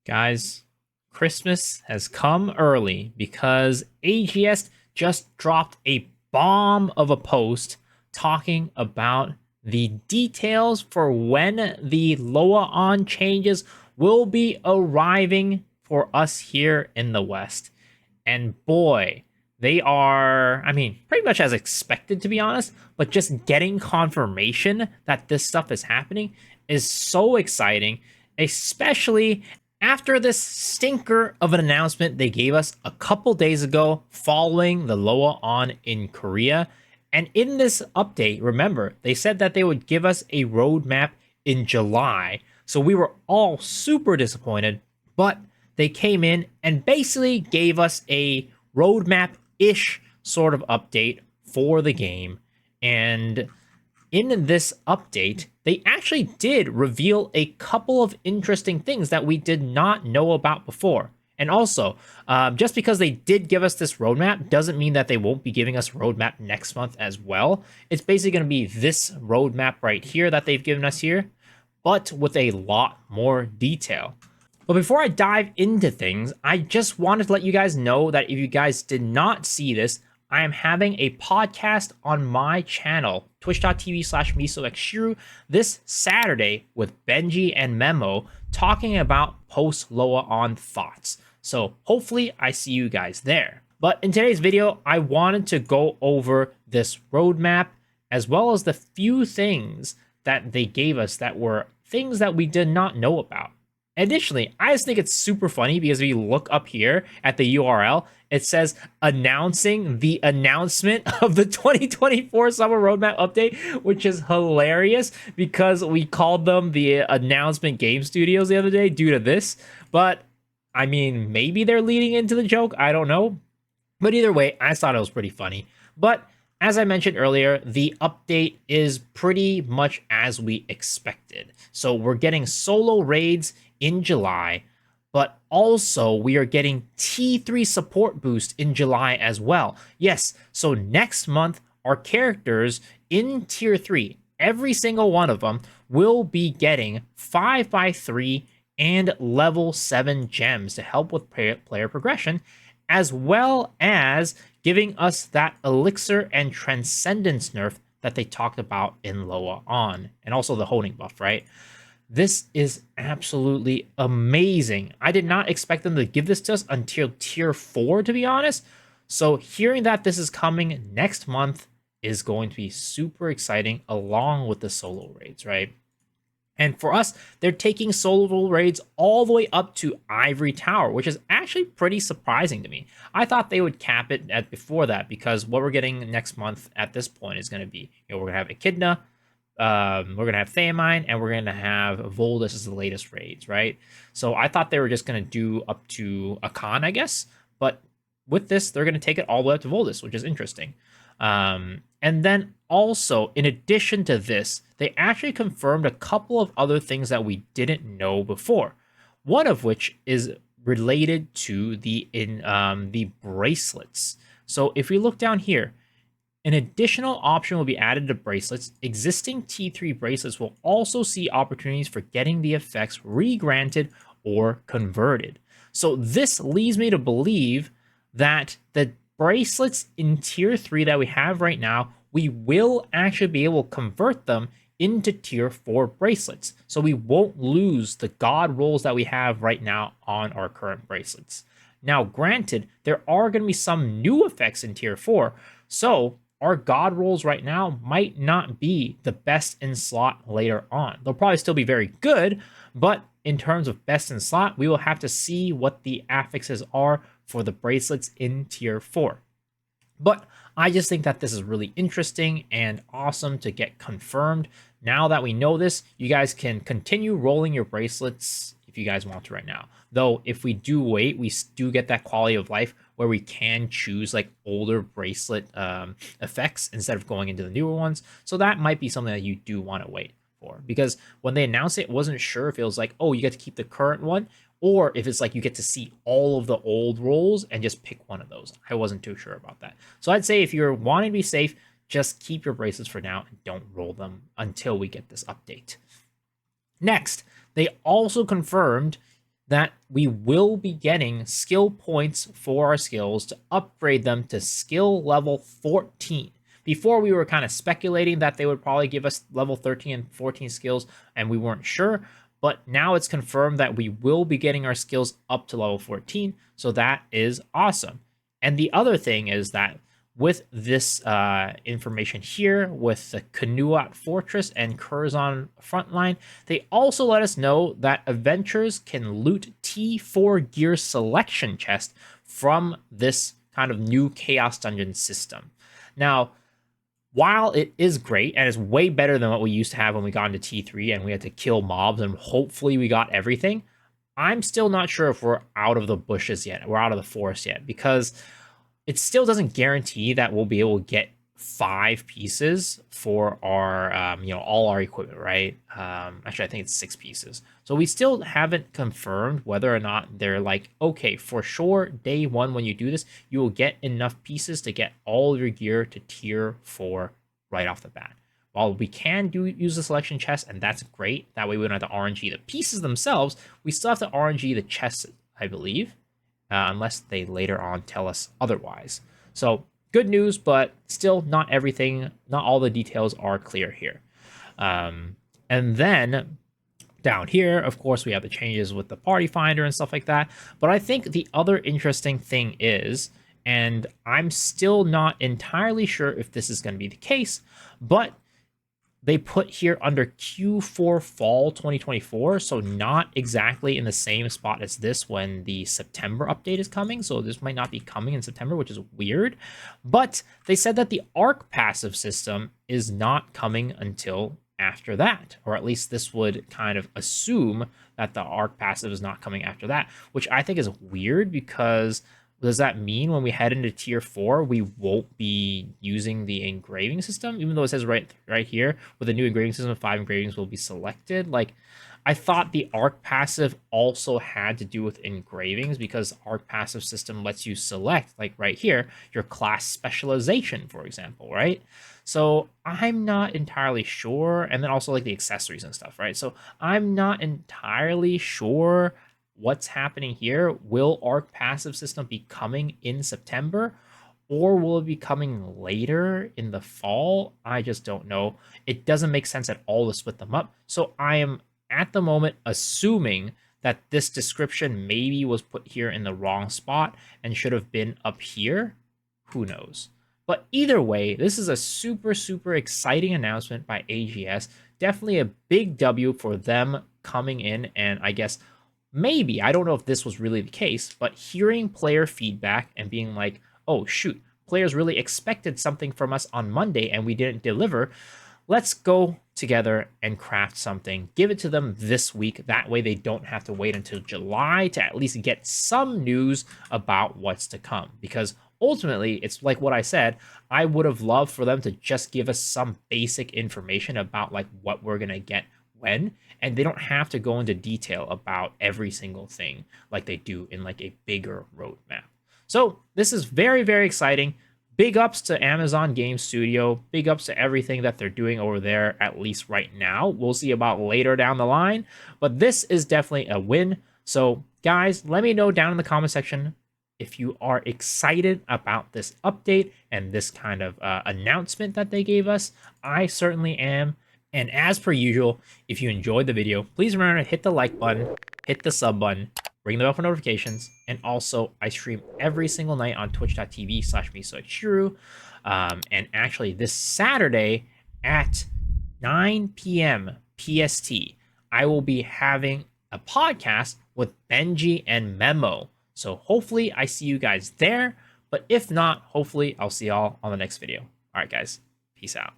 Guys, Christmas has come early because AGS just dropped a bomb of a post talking about the details for when the Loa On changes will be arriving for us here in the West. And boy, they are, pretty much as expected, to be honest, but just getting confirmation that this stuff is happening is so exciting, especially after this stinker of an announcement they gave us a couple days ago following the Loa On in Korea. And in this update, remember, they said that they would give us a roadmap in July. So we were all super disappointed, but they came in and basically gave us a roadmap-ish sort of update for the game. And in this update, they actually did reveal a couple of interesting things that we did not know about before. And also, just because they did give us this roadmap doesn't mean that they won't be giving us a roadmap next month as well. It's basically going to be this roadmap right here that they've given us here, but with a lot more detail. But before I dive into things, I just wanted to let you guys know that if you guys did not see this, I am having a podcast on my channel, twitch.tv/MisoXshiro, this Saturday with Benji and Memo talking about post Loa On thoughts. So hopefully I see you guys there. But in today's video, I wanted to go over this roadmap as well as the few things that they gave us that were things that we did not know about. Additionally, I just think it's super funny because if you look up here at the URL, it says announcing the announcement of the 2024 Summer Roadmap Update, which is hilarious because we called them the Announcement Game Studios the other day due to this. But, maybe they're leading into the joke. I don't know. But either way, I thought it was pretty funny. But as I mentioned earlier, the update is pretty much as we expected. So we're getting solo raids in July, but also we are getting T3 support boost in July as well. Yes, so next month, our characters in Tier 3, every single one of them, will be getting 5x3 and level 7 gems to help with player progression, as well as giving us that Elixir and Transcendence nerf that they talked about in Loa On, and also the honing buff, right? This is absolutely amazing. I did not expect them to give this to us until Tier 4, to be honest. So hearing that this is coming next month is going to be super exciting, along with the solo raids, right? And for us, they're taking solo raids all the way up to Ivory Tower, which is actually pretty surprising to me. I thought they would cap it at before that, because what we're getting next month at this point is going to be, we're going to have Echidna, we're going to have Theamine, and we're going to have Voldus as the latest raids, right? So I thought they were just going to do up to Akan, I guess. But with this, they're going to take it all the way up to Voldus, which is interesting. And then also, in addition to this, they actually confirmed a couple of other things that we didn't know before. One of which is related to the bracelets. So if we look down here, an additional option will be added to bracelets. Existing T3 bracelets will also see opportunities for getting the effects re-granted or converted. So this leads me to believe that the bracelets in Tier 3 that we have right now, we will actually be able to convert them into Tier 4 bracelets. So we won't lose the god rolls that we have right now on our current bracelets. Now, granted, there are going to be some new effects in Tier 4, so our god rolls right now might not be the best in slot later on. They'll probably still be very good, but in terms of best in slot, we will have to see what the affixes are for the bracelets in Tier 4. But I just think that this is really interesting and awesome to get confirmed. Now that we know this, you guys can continue rolling your bracelets if you guys want to right now. Though, if we do wait, we do get that quality of life where we can choose like older bracelet effects instead of going into the newer ones. So that might be something that you do want to wait for. Because when they announced it, wasn't sure if it was like, oh, you get to keep the current one, or if it's like you get to see all of the old rolls and just pick one of those. I wasn't too sure about that. So I'd say if you're wanting to be safe, just keep your bracelets for now and don't roll them until we get this update. Next, they also confirmed that we will be getting skill points for our skills to upgrade them to skill level 14. Before, we were kind of speculating that they would probably give us level 13 and 14 skills, and we weren't sure. But now it's confirmed that we will be getting our skills up to level 14. So that is awesome. And the other thing is that with this information here, with the Kanuot Fortress and Curzon Frontline, they also let us know that adventurers can loot T4 gear selection chest from this kind of new Chaos Dungeon system. Now, while it is great and is way better than what we used to have when we got into T3 and we had to kill mobs and hopefully we got everything, I'm still not sure if we're out of the bushes yet. We're out of the forest yet, because it still doesn't guarantee that we'll be able to get 5 pieces for our, all our equipment, right? Actually, I think it's 6 pieces. So we still haven't confirmed whether or not they're like, okay, for sure, day 1, when you do this, you will get enough pieces to get all your gear to tier 4 right off the bat. While we can use the selection chest, and that's great, that way we don't have to RNG the pieces themselves, we still have to RNG the chests, I believe. Unless they later on tell us otherwise. So good news, but still not everything, not all the details are clear here. And then down here, of course, we have the changes with the party finder and stuff like that. But I think the other interesting thing is, and I'm still not entirely sure if this is going to be the case, but they put here under Q4 Fall 2024, so not exactly in the same spot as this when the September update is coming. So this might not be coming in September, which is weird. But they said that the Arc passive system is not coming until after that, or at least this would kind of assume that the Arc passive is not coming after that, which I think is weird, because does that mean when we head into tier 4, we won't be using the engraving system? Even though it says right here, with the new engraving system, 5 engravings will be selected. Like, I thought the Arc passive also had to do with engravings, because Arc passive system lets you select, like right here, your class specialization, for example, right? So I'm not entirely sure. And then also like the accessories and stuff, right? So I'm not entirely sure what's happening here. Will Arc passive system be coming in September, or will it be coming later in the fall? I just don't know. It doesn't make sense at all to split them up. So I am at the moment assuming that this description maybe was put here in the wrong spot and should have been up here. Who knows? But either way, this is a super, super exciting announcement by AGS. Definitely a big W for them coming in, and I guess maybe, I don't know if this was really the case, but hearing player feedback and being like, oh shoot, players really expected something from us on Monday and we didn't deliver. Let's go together and craft something, give it to them this week. That way they don't have to wait until July to at least get some news about what's to come. Because ultimately, it's like what I said, I would have loved for them to just give us some basic information about like what we're going to get when, and they don't have to go into detail about every single thing like they do in like a bigger roadmap. So this is very, very exciting. Big ups to Amazon Game Studio. Big ups to everything that they're doing over there, at least right now. We'll see about later down the line, but this is definitely a win. So guys, let me know down in the comment section if you are excited about this update and this kind of announcement that they gave us. I certainly am. And as per usual, if you enjoyed the video, please remember to hit the like button, hit the sub button, ring the bell for notifications, and also I stream every single night on twitch.tv/misoichiru. And actually this Saturday at 9 p.m. PST, I will be having a podcast with Benji and Memo. So hopefully I see you guys there, but if not, hopefully I'll see y'all on the next video. All right, guys, peace out.